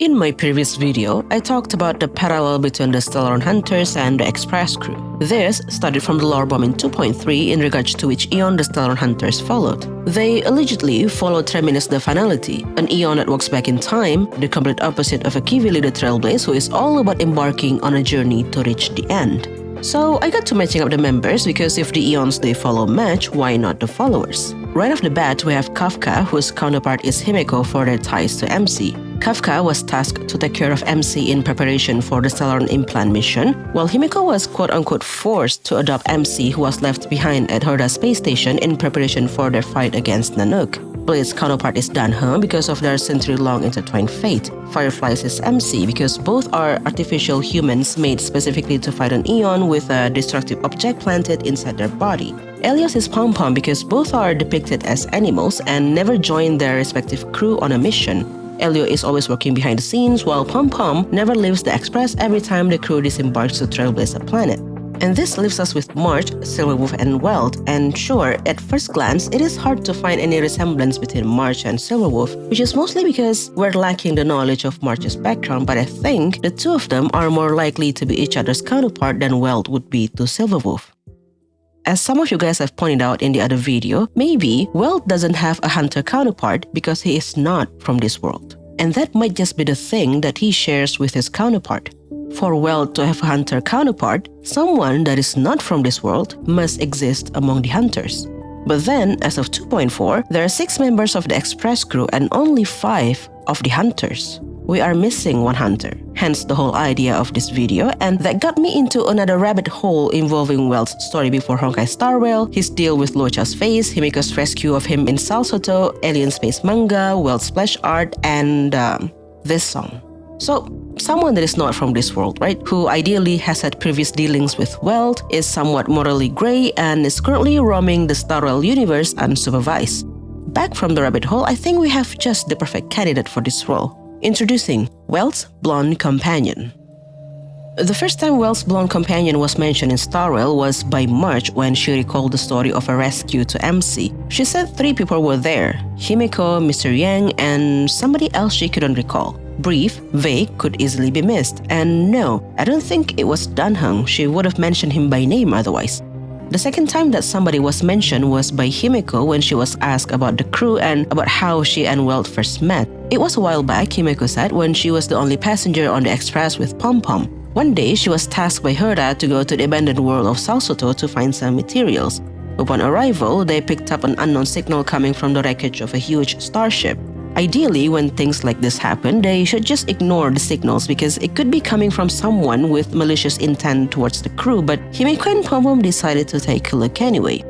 In my previous video, I talked about the parallel between the Stellaron Hunters and the Express crew. This started from the lore bomb in 2.3 in regards to which Eon the Stellaron Hunters followed. They allegedly followed Terminus the Finality, an Eon that walks back in time, the complete opposite of a Kivili the Trailblaze who is all about embarking on a journey to reach the end. So I got to matching up the members because if the Eons they follow match, why not the followers? Right off the bat, we have Kafka, whose counterpart is Himeko for their ties to MC. Kafka was tasked to take care of MC in preparation for the Stellaron implant mission, while Himeko was quote-unquote forced to adopt MC, who was left behind at Horda space station in preparation for their fight against Nanook. Blade's counterpart is Danhe because of their century-long intertwined fate. Fireflies is MC because both are artificial humans made specifically to fight an Eon with a destructive object planted inside their body. Elios is Pom Pom because both are depicted as animals and never join their respective crew on a mission. Elio is always working behind the scenes, while Pom Pom never leaves the Express every time the crew disembarks to trailblaze a planet. And this leaves us with March, Silverwolf, and Welt. And sure, at first glance, it is hard to find any resemblance between March and Silverwolf, which is mostly because we're lacking the knowledge of March's background, but I think the two of them are more likely to be each other's counterpart than Welt would be to Silverwolf. As some of you guys have pointed out in the other video, maybe Welt doesn't have a hunter counterpart because he is not from this world. And that might just be the thing that he shares with his counterpart. For Welt to have a hunter counterpart, someone that is not from this world must exist among the hunters. But then, as of 2.4, there are 6 members of the Express crew and only 5 of the hunters. We are missing one hunter, hence the whole idea of this video, and that got me into another rabbit hole involving Welt's story before Honkai Star Rail, his deal with Locha's face, Himeko's rescue of him in Salsoto, Alien Space manga, Welt's splash art, and this song. So, someone that is not from this world, right, who ideally has had previous dealings with Welt, is somewhat morally grey, and is currently roaming the Star Rail universe unsupervised. Back from the rabbit hole, I think we have just the perfect candidate for this role. Introducing Welt's Blonde Companion. The first time Welt's blonde companion was mentioned in Star Rail was by March when she recalled the story of a rescue to MC. She said 3 people were there, Himeko, Mr. Yang, and somebody else she couldn't recall. Brief, vague, could easily be missed. And no, I don't think it was Danhe. She would have mentioned him by name otherwise. The second time that somebody was mentioned was by Himeko when she was asked about the crew and about how she and Welt first met. It was a while back, Himeko said, when she was the only passenger on the Express with Pom Pom. One day, she was tasked by Horda to go to the abandoned world of Salsoto to find some materials. Upon arrival, they picked up an unknown signal coming from the wreckage of a huge starship. Ideally, when things like this happen, they should just ignore the signals because it could be coming from someone with malicious intent towards the crew, but Himeko and Pom Pom decided to take a look anyway.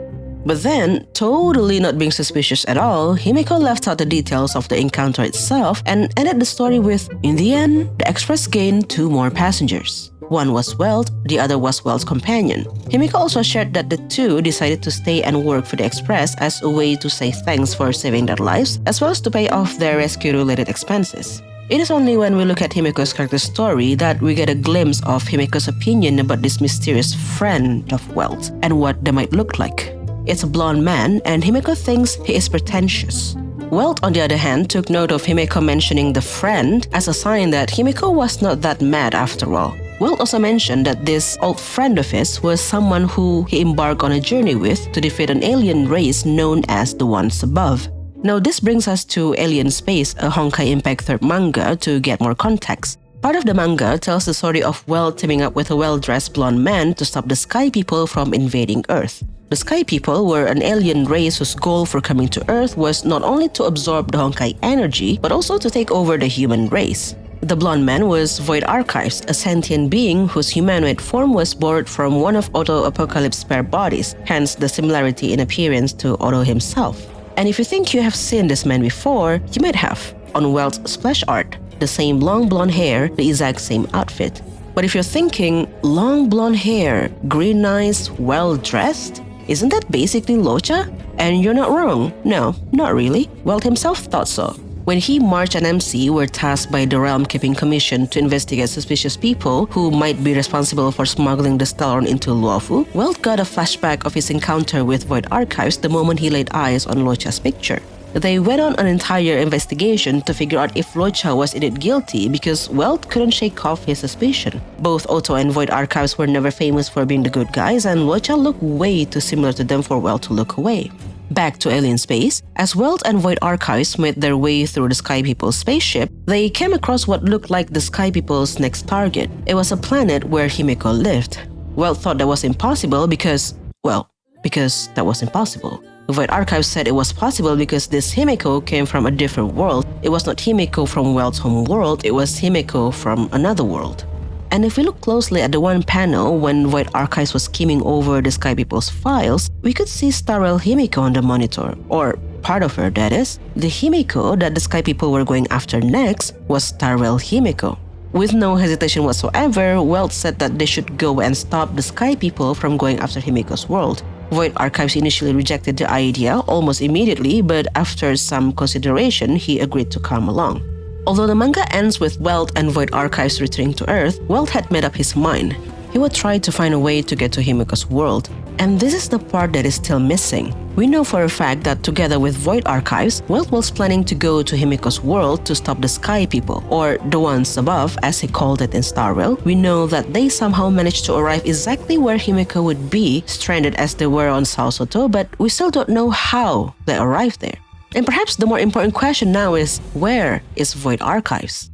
But then, totally not being suspicious at all, Himeko left out the details of the encounter itself and ended the story with, in the end, the Express gained 2 more passengers. One was Welt, the other was Welt's companion. Himeko also shared that the 2 decided to stay and work for the Express as a way to say thanks for saving their lives, as well as to pay off their rescue-related expenses. It is only when we look at Himeko's character story that we get a glimpse of Himeko's opinion about this mysterious friend of Welt and what they might look like. It's a blonde man, and Himeko thinks he is pretentious. Welt, on the other hand, took note of Himeko mentioning the friend as a sign that Himeko was not that mad after all. Welt also mentioned that this old friend of his was someone who he embarked on a journey with to defeat an alien race known as the Ones Above. Now this brings us to Alien Space, a Honkai Impact 3rd manga, to get more context. Part of the manga tells the story of Welt teaming up with a well-dressed blonde man to stop the Sky People from invading Earth. The Sky People were an alien race whose goal for coming to Earth was not only to absorb the Honkai energy, but also to take over the human race. The blonde man was Void Archives, a sentient being whose humanoid form was borrowed from one of Otto Apocalypse's spare bodies, hence the similarity in appearance to Otto himself. And if you think you have seen this man before, you might have, on Welt's splash art, the same long blonde hair, the exact same outfit. But if you're thinking, long blonde hair, green eyes, well-dressed, isn't that basically Locha? And you're not wrong. No, not really. Welt himself thought so. When he, March, and MC were tasked by the Realm Keeping Commission to investigate suspicious people who might be responsible for smuggling the Stellaron into Luofu, Welt got a flashback of his encounter with Void Archives the moment he laid eyes on Locha's picture. They went on an entire investigation to figure out if Locha was indeed guilty because Welt couldn't shake off his suspicion. Both Otto and Void Archives were never famous for being the good guys, and Locha looked way too similar to them for Welt to look away. Back to alien space, as Welt and Void Archives made their way through the Sky People's spaceship, they came across what looked like the Sky People's next target. It was a planet where Himeko lived. Welt thought that was impossible because that was impossible. Void Archives said it was possible because this Himeko came from a different world. It was not Himeko from Welt's home world, it was Himeko from another world. And if we look closely at the one panel when Void Archives was skimming over the Sky People's files, we could see Starrel Himeko on the monitor, or part of her, that is. The Himeko that the Sky People were going after next was Starrel Himeko. With no hesitation whatsoever, Welt said that they should go and stop the Sky People from going after Himeko's world. Void Archives initially rejected the idea almost immediately, but after some consideration, he agreed to come along. Although the manga ends with Welt and Void Archives returning to Earth, Welt had made up his mind. He would try to find a way to get to Himeko's world. And this is the part that is still missing. We know for a fact that together with Void Archives, Welt was planning to go to Himeko's world to stop the Sky People, or the ones above, as he called it in Starrel. We know that they somehow managed to arrive exactly where Himeko would be, stranded as they were on Sao Soto, but we still don't know how they arrived there. And perhaps the more important question now is, where is Void Archives?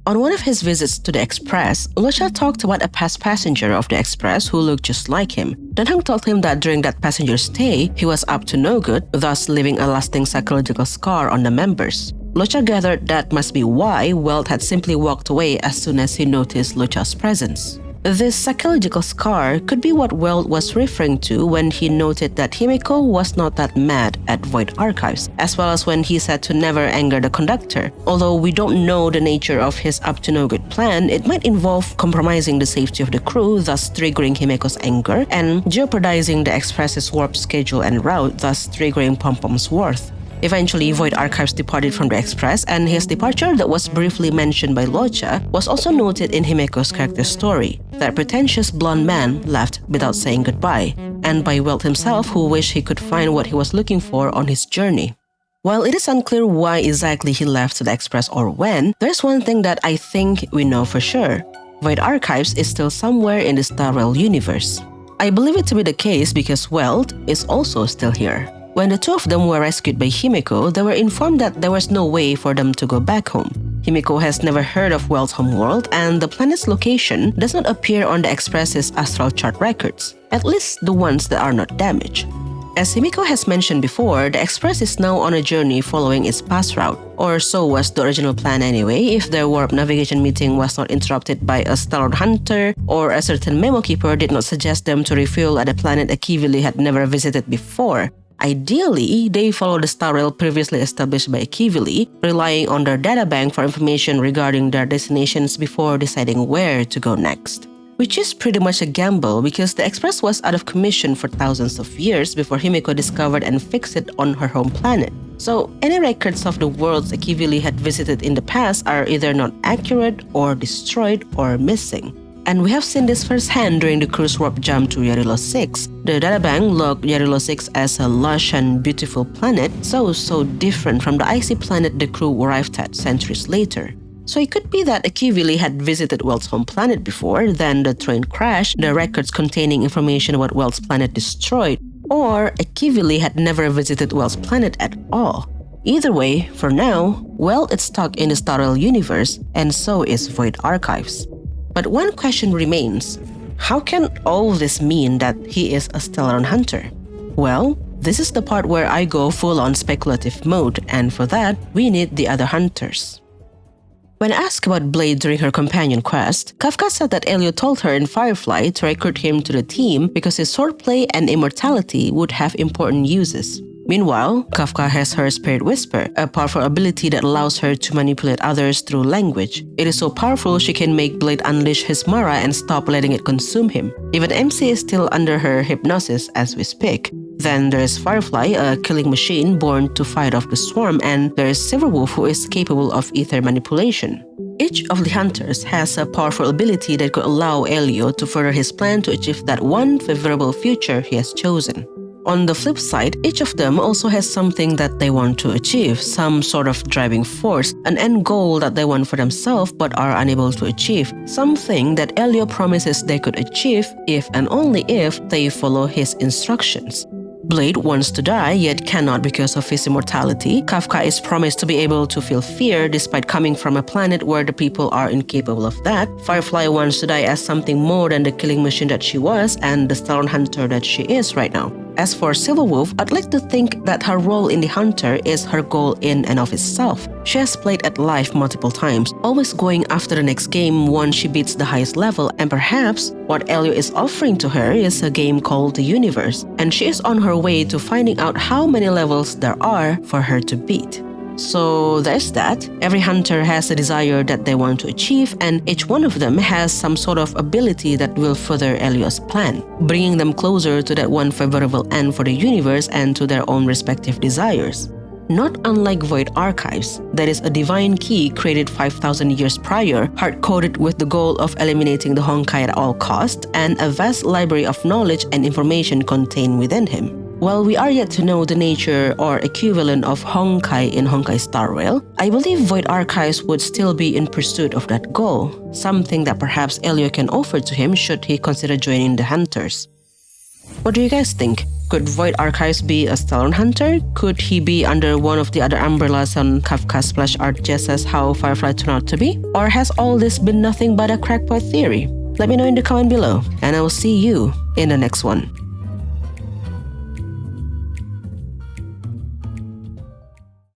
On one of his visits to the Express, Locha talked about a past passenger of the Express who looked just like him. Danhang told him that during that passenger's stay, he was up to no good, thus leaving a lasting psychological scar on the members. Locha gathered that must be why Welt had simply walked away as soon as he noticed Locha's presence. This psychological scar could be what Welt was referring to when he noted that Himeko was not that mad at Void Archives, as well as when he said to never anger the conductor. Although we don't know the nature of his up-to-no-good plan, it might involve compromising the safety of the crew, thus triggering Himeko's anger, and jeopardizing the Express's warp schedule and route, thus triggering Pom-Pom's worth. Eventually, Void Archives departed from the Express, and his departure that was briefly mentioned by Locha was also noted in Himeko's character story. That pretentious blonde man left without saying goodbye, and by Welt himself, who wished he could find what he was looking for on his journey. While it is unclear why exactly he left the Express or when, there's one thing that I think we know for sure. Void Archives is still somewhere in the Starrel universe. I believe it to be the case because Welt is also still here. When the two of them were rescued by Himeko, they were informed that there was no way for them to go back home. Himeko has never heard of Welt's homeworld, and the planet's location does not appear on the Express's astral chart records, at least the ones that are not damaged. As Himeko has mentioned before, the Express is now on a journey following its past route, or so was the original plan anyway if their warp navigation meeting was not interrupted by a Stellar Hunter, or a certain memo keeper did not suggest them to refuel at a planet Akivili had never visited before. Ideally, they follow the star rail previously established by Akivili, relying on their databank for information regarding their destinations before deciding where to go next. Which is pretty much a gamble because the Express was out of commission for thousands of years before Himeko discovered and fixed it on her home planet. So, any records of the worlds Akivili had visited in the past are either not accurate or destroyed or missing. And we have seen this firsthand during the crew's warp jump to Yarilo 6. The databank logged Yarilo 6 as a lush and beautiful planet, so different from the icy planet the crew arrived at centuries later. So it could be that Akivili had visited Welt's home planet before, then the train crashed, the records containing information about Welt's planet destroyed, or Akivili had never visited Welt's planet at all. Either way, for now, Welt is stuck in the Starrel universe, and so is Void Archives. But one question remains. How can all this mean that he is a Stellaron hunter? Well, this is the part where I go full-on speculative mode, and for that, we need the other hunters. When asked about Blade during her companion quest, Kafka said that Elio told her in Firefly to recruit him to the team because his swordplay and immortality would have important uses. Meanwhile, Kafka has her Spirit Whisper, a powerful ability that allows her to manipulate others through language. It is so powerful she can make Blade unleash his Mara and stop letting it consume him. Even MC is still under her hypnosis as we speak. Then there is Firefly, a killing machine born to fight off the swarm, and there is Silverwolf who is capable of ether manipulation. Each of the hunters has a powerful ability that could allow Elio to further his plan to achieve that one favorable future he has chosen. On the flip side, each of them also has something that they want to achieve, some sort of driving force, an end goal that they want for themselves but are unable to achieve, something that Elio promises they could achieve if and only if they follow his instructions. Blade wants to die yet cannot because of his immortality. Kafka is promised to be able to feel fear despite coming from a planet where the people are incapable of that. Firefly wants to die as something more than the killing machine that she was and the Stellar Hunter that she is right now. As for Silverwolf, I'd like to think that her role in The Hunter is her goal in and of itself. She has played at life multiple times, always going after the next game once she beats the highest level, and perhaps what Elio is offering to her is a game called The Universe, and she is on her way to finding out how many levels there are for her to beat. So there's that. Every hunter has a desire that they want to achieve, and each one of them has some sort of ability that will further Elio's plan, bringing them closer to that one favorable end for the universe and to their own respective desires. Not unlike Void Archives, that is a divine key created 5,000 years prior, hard-coded with the goal of eliminating the Honkai at all costs, and a vast library of knowledge and information contained within him. While we are yet to know the nature or equivalent of Honkai in Honkai Star Rail, I believe Void Archives would still be in pursuit of that goal, something that perhaps Elio can offer to him should he consider joining the Hunters. What do you guys think? Could Void Archives be a Stellar Hunter? Could he be under one of the other umbrellas on Kafka's splash art just as how Firefly turned out to be? Or has all this been nothing but a crackpot theory? Let me know in the comment below, and I will see you in the next one.